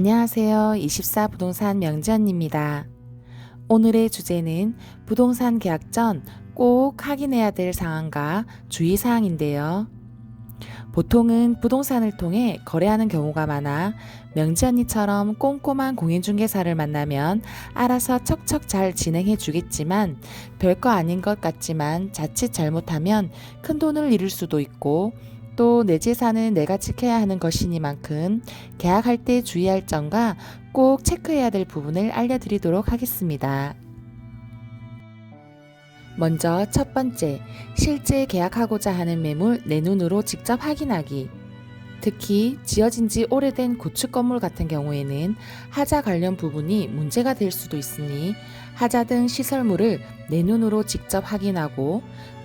안녕하세요. 24부동산 명지언니입니다. 오늘의 주제는 부동산 계약 전 꼭 확인해야 될 사항과 주의사항인데요. 보통은 부동산을 통해 거래하는 경우가 많아 명지언니처럼 꼼꼼한 공인중개사를 만나면 알아서 척척 잘 진행해 주겠지만 별거 아닌 것 같지만 자칫 잘못하면 큰 돈을 잃을 수도 있고 또 내 재산은 내가 지켜야 하는 것이니만큼 계약할 때 주의할 점과 꼭 체크해야 될 부분을 알려드리도록 하겠습니다. 먼저 첫 번째, 실제 계약하고자 하는 매물 내 눈으로 직접 확인하기. 특히 지어진 지 오래된 고축 건물 같은 경우에는 하자 관련 부분이 문제가 될 수도 있으니 하자 등 시설물을 내 눈으로 직접 확인하고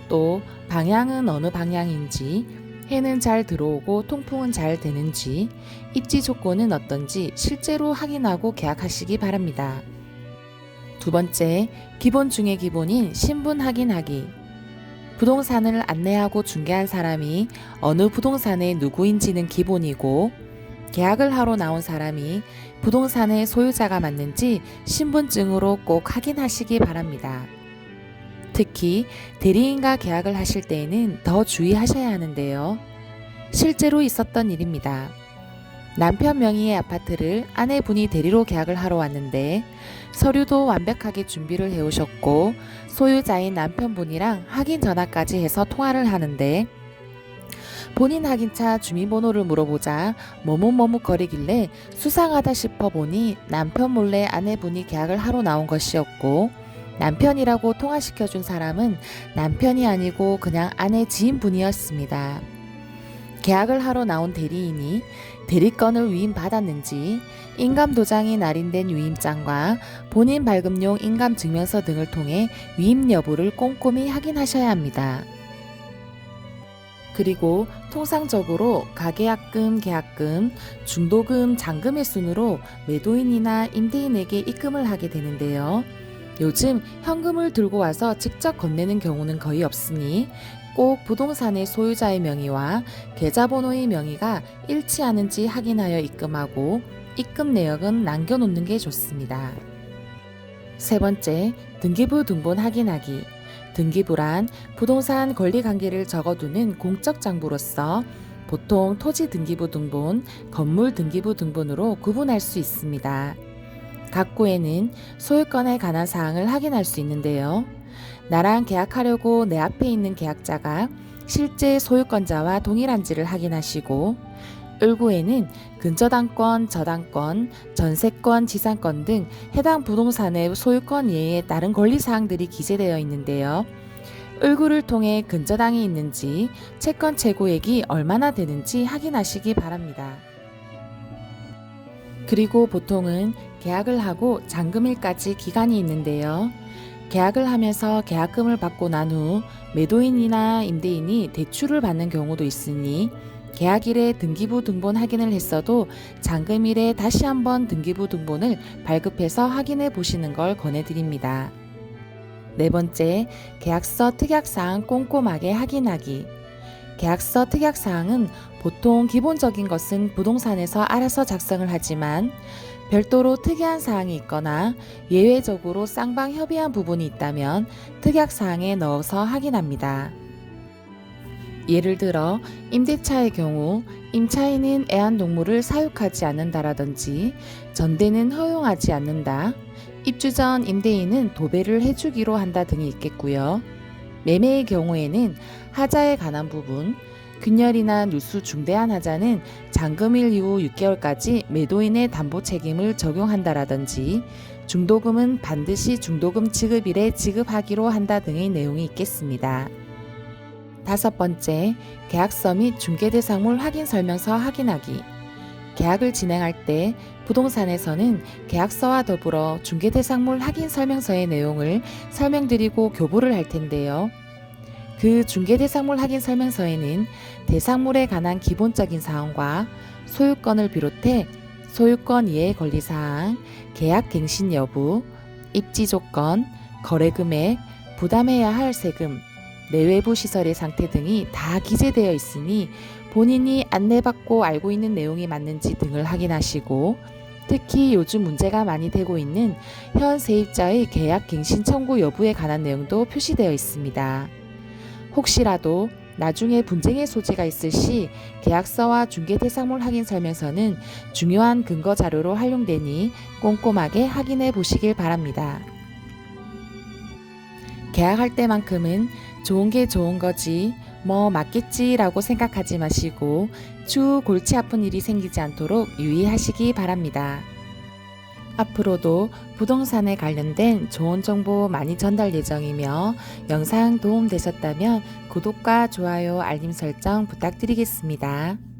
또 방향은 어느 방향인지, 해는 잘 들어오고 통풍은 잘 되는지, 입지 조건은 어떤지 실제로 확인하고 계약하시기 바랍니다. 두 번째, 기본 중의 기본인 신분 확인하기. 부동산을 안내하고 중개한 사람이 어느 부동산의 누구인지는 기본이고, 계약을 하러 나온 사람이 부동산의 소유자가 맞는지 신분증으로 꼭 확인하시기 바랍니다. 특히 대리인과 계약을 하실 때에는 더 주의하셔야 하는데요. 실제로 있었던 일입니다. 남편 명의의 아파트를 아내분이 대리로 계약을 하러 왔는데 서류도 완벽하게 준비를 해오셨고 소유자인 남편분이랑 확인 전화까지 해서 통화를 하는데 본인 확인차 주민번호를 물어보자 머뭇머뭇거리길래 수상하다 싶어 보니 남편 몰래 아내분이 계약을 하러 나온 것이었고 남편이라고 통화시켜준 사람은 남편이 아니고 그냥 아내 지인분이었습니다. 계약을 하러 나온 대리인이 대리건을 위임받았는지 인감도장이 날인된 위임장과 본인 발급용 인감증명서 등을 통해 위임 여부를 꼼꼼히 확인하셔야 합니다. 그리고 통상적으로 가계약금, 계약금, 중도금, 잔금의 순으로 매도인이나 임대인에게 입금을 하게 되는데요. 요즘 현금을 들고 와서 직접 건네는 경우는 거의 없으니 꼭 부동산의 소유자의 명의와 계좌번호의 명의가 일치하는지 확인하여 입금하고 입금 내역은 남겨놓는 게 좋습니다. 세 번째, 등기부 등본 확인하기. 등기부란 부동산 권리관계를 적어두는 공적 장부로서 보통 토지 등기부 등본, 건물 등기부 등본으로 구분할 수 있습니다. 각 구에는 소유권에 관한 사항을 확인할 수 있는데요. 나랑 계약하려고 내 앞에 있는 계약자가 실제 소유권자와 동일한지를 확인하시고 을구에는 근저당권, 저당권, 전세권, 지상권 등 해당 부동산의 소유권 예외에 다른 권리사항들이 기재되어 있는데요. 을구를 통해 근저당이 있는지, 채권 최고액이 얼마나 되는지 확인하시기 바랍니다. 그리고 보통은 계약을 하고 잔금일까지 기간이 있는데요. 계약을 하면서 계약금을 받고 난 후 매도인이나 임대인이 대출을 받는 경우도 있으니 계약일에 등기부 등본 확인을 했어도 잔금일에 다시 한번 등기부 등본을 발급해서 확인해 보시는 걸 권해드립니다. 네 번째, 계약서 특약사항 꼼꼼하게 확인하기. 계약서 특약사항은 보통 기본적인 것은 부동산에서 알아서 작성을 하지만 별도로 특이한 사항이 있거나 예외적으로 쌍방 협의한 부분이 있다면 특약사항에 넣어서 확인합니다. 예를 들어 임대차의 경우 임차인은 애완동물을 사육하지 않는다라든지 전대는 허용하지 않는다, 입주 전 임대인은 도배를 해주기로 한다 등이 있겠고요. 매매의 경우에는 하자에 관한 부분, 균열이나 누수 중대한 하자는 잔금일 이후 6개월까지 매도인의 담보 책임을 적용한다라든지 중도금은 반드시 중도금 지급일에 지급하기로 한다 등의 내용이 있겠습니다. 다섯 번째, 계약서 및 중개대상물 확인 설명서 확인하기. 계약을 진행할 때 부동산에서는 계약서와 더불어 중개대상물 확인 설명서의 내용을 설명드리고 교부를 할 텐데요. 그 중개대상물 확인 설명서에는 대상물에 관한 기본적인 사항과 소유권을 비롯해 소유권 이해 권리사항, 계약 갱신 여부, 입지 조건, 거래 금액, 부담해야 할 세금, 내외부 시설의 상태 등이 다 기재되어 있으니 본인이 안내받고 알고 있는 내용이 맞는지 등을 확인하시고 특히 요즘 문제가 많이 되고 있는 현 세입자의 계약 갱신 청구 여부에 관한 내용도 표시되어 있습니다. 혹시라도 나중에 분쟁의 소지가 있을 시 계약서와 중개대상물 확인 설명서는 중요한 근거 자료로 활용되니 꼼꼼하게 확인해 보시길 바랍니다. 계약할 때만큼은 좋은 게 좋은 거지, 뭐 맞겠지라고 생각하지 마시고 추후 골치 아픈 일이 생기지 않도록 유의하시기 바랍니다. 앞으로도 부동산에 관련된 좋은 정보 많이 전달 예정이며 영상 도움 되셨다면 구독과 좋아요, 알림 설정 부탁드리겠습니다.